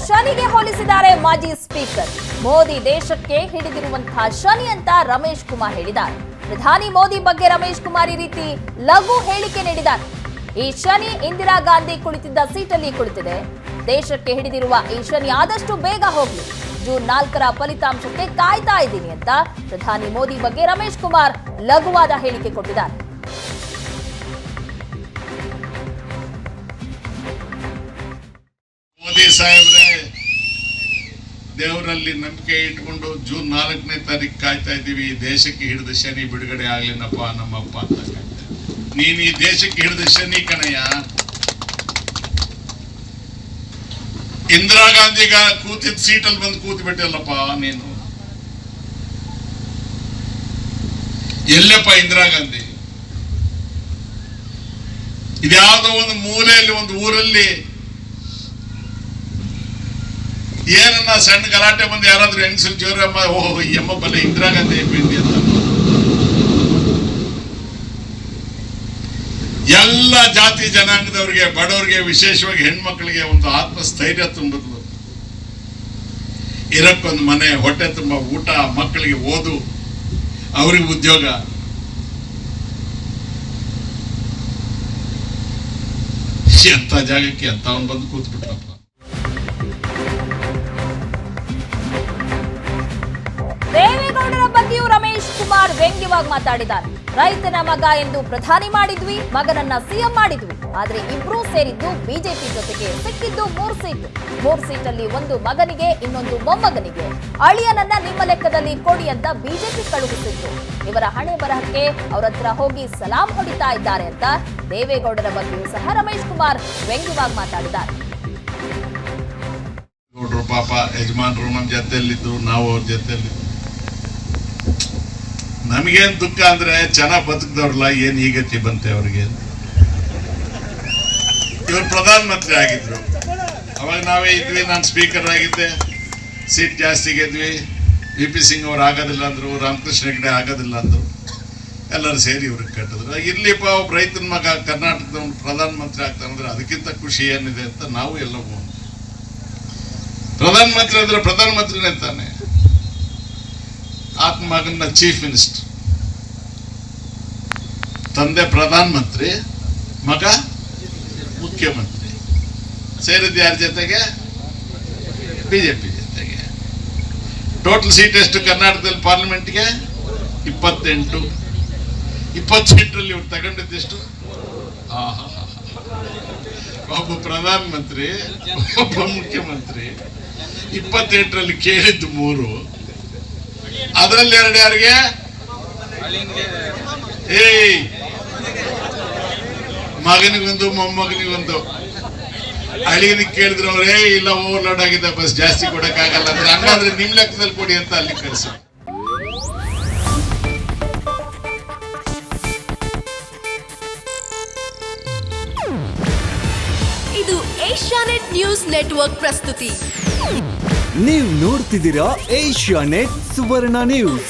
ಶನಿಗೆ ಹೋಲಿಸಿದ್ದಾರೆ ಮಾಜಿ ಸ್ಪೀಕರ್. ಮೋದಿ ದೇಶಕ್ಕೆ ಹಿಡಿದಿರುವಂತಹ ಶನಿ ಅಂತ ರಮೇಶ್ ಕುಮಾರ್ ಹೇಳಿದ್ದಾರೆ. ಪ್ರಧಾನಿ ಮೋದಿ ಬಗ್ಗೆ ರಮೇಶ್ ಕುಮಾರ್ ಈ ರೀತಿ ಲಘು ಹೇಳಿಕೆ ನೀಡಿದ್ದಾರೆ. ಈ ಶನಿ ಇಂದಿರಾ ಗಾಂಧಿ ಕುಳಿತಿದ್ದ ಸೀಟಲ್ಲಿ ಕುಳಿತಿದೆ. ದೇಶಕ್ಕೆ ಹಿಡಿದಿರುವ ಈ ಶನಿ ಆದಷ್ಟು ಬೇಗ ಹೋಗ್ಲಿ, ಜೂನ್ 4ರ ಫಲಿತಾಂಶಕ್ಕೆ ಕಾಯ್ತಾ ಇದ್ದೀನಿ ಅಂತ ಪ್ರಧಾನಿ ಮೋದಿ ಬಗ್ಗೆ ರಮೇಶ್ ಕುಮಾರ್ ಲಘುವಾದ ಹೇಳಿಕೆ ಕೊಟ್ಟಿದ್ದಾರೆ. ಮೋದಿ ಸಾಹೇಬ್ರೆ, ದೇವರಲ್ಲಿ ನಂಬಿಕೆ ಇಟ್ಕೊಂಡು ಜೂನ್ 4ನೇ ತಾರೀಕು ಕಾಯ್ತಾ ಇದ್ದೀವಿ. ದೇಶಕ್ಕೆ ಹಿಡಿದ ಶನಿ ಬಿಡುಗಡೆ ಆಗ್ಲಿನಪ್ಪ ನಮ್ಮಪ್ಪ ಅಂತ ಕಾಯ್ತಾ. ನೀನ್ ಈ ದೇಶಕ್ಕೆ ಹಿಡಿದ ಶನಿ ಕಣಯ್ಯ. ಇಂದಿರಾ ಗಾಂಧಿಗ ಕೂತಿದ್ದ ಸೀಟಲ್ಲಿ ಬಂದು ಕೂತ್ ಬಿಟ್ಟಲ್ಲಪ್ಪ ನೀನು. ಎಲ್ಲಪ್ಪ ಇಂದಿರಾ ಗಾಂಧಿ? ಇದ್ಯಾವುದೋ ಒಂದು ಮೂಲೆಯಲ್ಲಿ ಒಂದು ಊರಲ್ಲಿ ಏನನ್ನ ಸಣ್ಣ ಗಲಾಟೆ ಬಂದು ಯಾರಾದ್ರೂ ಹೆಂಗಸರು ಜೋರಮ್ಮ ಓಹೋ ಎಮ್ಮ ಬಲೆ ಇಂದಿರಾ ಗಾಂಧಿ ಬಿಂಡಿ ಅಂತ. ಎಲ್ಲ ಜಾತಿ ಜನಾಂಗದವ್ರಿಗೆ, ಬಡವರಿಗೆ, ವಿಶೇಷವಾಗಿ ಹೆಣ್ಮಕ್ಳಿಗೆ ಒಂದು ಆತ್ಮಸ್ಥೈರ್ಯ ತುಂಬಿದ್ಲು. ಇರಕ್ಕೊಂದು ಮನೆ, ಹೊಟ್ಟೆ ತುಂಬ ಊಟ, ಮಕ್ಕಳಿಗೆ ಓದು, ಅವ್ರಿಗೆ ಉದ್ಯೋಗ. ಎಂತ ಜಾಗಕ್ಕೆ ಅಂತ ಅವನು ಬಂದು ಕೂತ್ಬಿಟ್ರಪ್ಪ. ದೇವೇಗೌಡರ ಬಗ್ಗೆಯೂ ರಮೇಶ್ ಕುಮಾರ್ ವ್ಯಂಗ್ಯವಾಗಿ ಮಾತಾಡಿದ್ದಾರೆ. ರೈತನ ಮಗ ಎಂದು ಪ್ರಧಾನಿ ಮಾಡಿದ್ವಿ, ಮಗನನ್ನ ಸಿಎಂ ಮಾಡಿದ್ವಿ. ಆದ್ರೆ ಇಬ್ರು ಸೇರಿದ್ದು ಬಿಜೆಪಿ ಜೊತೆಗೆ. ಸಿಕ್ಕಿದ್ದು 3 ಸೀಟಲ್ಲಿ ಒಂದು ಮಗನಿಗೆ, ಇನ್ನೊಂದು ಮೊಮ್ಮಗನಿಗೆ. ಅಳಿಯನನ್ನ ನಿಮ್ಮ ಲೆಕ್ಕದಲ್ಲಿ ಕೊಡಿ ಅಂತ ಬಿಜೆಪಿ ಕಳುಹಿಸಿದ್ರು. ಇವರ ಹಣೆ ಬರಹಕ್ಕೆ ಅವ್ರ ಹತ್ರ ಹೋಗಿ ಸಲಾಂ ಹೊಡಿತಾ ಇದ್ದಾರೆ ಅಂತ ದೇವೇಗೌಡರ ಬಗ್ಗೆಯೂ ಸಹ ರಮೇಶ್ ಕುಮಾರ್ ವ್ಯಂಗ್ಯವಾಗಿ ಮಾತಾಡಿದ್ದಾರೆ. ಪಾಪ ಯಜಮಾನ್ರು ನಮ್ಮ ಜೊತೆಯಲ್ಲಿದ್ದು, ನಾವು ಅವ್ರ ಜೊತೆಯಲ್ಲಿದ್ದು. ನಮಗೇನ್ ದುಃಖ ಅಂದ್ರೆ ಚೆನ್ನಾಗಿ ಬದುಕಿದವ್ರಲ್ಲ, ಏನ್ ಈ ಗತಿ ಬಂತೆ ಅವ್ರಿಗೆ. ಇವ್ರು ಪ್ರಧಾನ ಮಂತ್ರಿ ಆಗಿದ್ರು, ಅವಾಗ ನಾವೇ ಇದ್ವಿ. ನಾನು ಸ್ಪೀಕರ್ ಆಗಿದ್ದೆ, ಸೀಟ್ ಜಾಸ್ತಿ ಗೆದ್ವಿ. ವಿ ಪಿ ಸಿಂಗ್ ಅವ್ರು ಆಗೋದಿಲ್ಲ ಅಂದ್ರು, ರಾಮಕೃಷ್ಣ ಹೆಗಡೆ ಆಗೋದಿಲ್ಲ ಅಂದ್ರು. ಎಲ್ಲರೂ ಸೇರಿ ಇವ್ರಿಗೆ ಕಟ್ಟಿದ್ರು. ಇರ್ಲಿಪ್ಪ ಒಬ್ಬ ರೈತನ ಮಗ ಕರ್ನಾಟಕದ ಪ್ರಧಾನ ಮಂತ್ರಿ ಆಗ್ತಾನಂದ್ರೆ ಅದಕ್ಕಿಂತ ಖುಷಿ ಏನಿದೆ ಅಂತ ನಾವು ಎಲ್ಲ ಪ್ರಧಾನ ಮಂತ್ರಿ ಅಂದ್ರೆ ಪ್ರಧಾನ ಮಂತ್ರಿನೇ ತಾನೆ. ಆತ್ಮ ಮಗನ ಚೀಫ್ ಮಿನಿಸ್ಟರ್, ತಂದೆ ಪ್ರಧಾನ ಮಂತ್ರಿ, ಮಗ ಮುಖ್ಯಮಂತ್ರಿ. ಸೇರಿದ್ದು ಯಾರ ಜೊತೆಗೆ? ಬಿಜೆಪಿ ಜೊತೆಗೆ. ಟೋಟಲ್ ಸೀಟ್ ಎಷ್ಟು ಕರ್ನಾಟಕದಲ್ಲಿ ಪಾರ್ಲಿಮೆಂಟ್ಗೆ? 28. 20 ಸೀಟ್ರಲ್ಲಿ ಇವ್ರು ತಗೊಂಡಿದ್ದೆಷ್ಟು? ಒಬ್ಬ ಪ್ರಧಾನ ಮಂತ್ರಿ, ಒಬ್ಬ ಮುಖ್ಯಮಂತ್ರಿ. 28ರಲ್ಲಿ ಕೇಳಿದ್ದು 3, ಅದರಲ್ಲಿ 2 ಯಾರಿಗೆ? ಮಗನಿಗೊಂದು, ಮೊಮ್ಮಗನಿಗೊಂದು. ಅಳಿಗನಿಗೆ ಕೇಳಿದ್ರು ಅವರೇ ಇಲ್ಲ ಓವರ್ಲೋಡ್ ಆಗಿದೆ, ಬಸ್ ಜಾಸ್ತಿ ಕೊಡಕ್ಕಾಗಲ್ಲ ಅಂದ್ರೆ, ಹಂಗಾದ್ರೆ ನಿಮ್ ಲೆಕ್ಕದಲ್ಲಿ ಕೊಡಿ ಅಂತ ಅಲ್ಲಿ ಕಳಿಸಿ. ಇದು ಏಷ್ಯಾನೆಟ್ ನ್ಯೂಸ್ ನೆಟ್ವರ್ಕ್ ಪ್ರಸ್ತುತಿ. ನೀವು ನೋಡ್ತಿದ್ದೀರಾ ಏಷ್ಯಾನೆಟ್ ಸುವರ್ಣ ನ್ಯೂಸ್.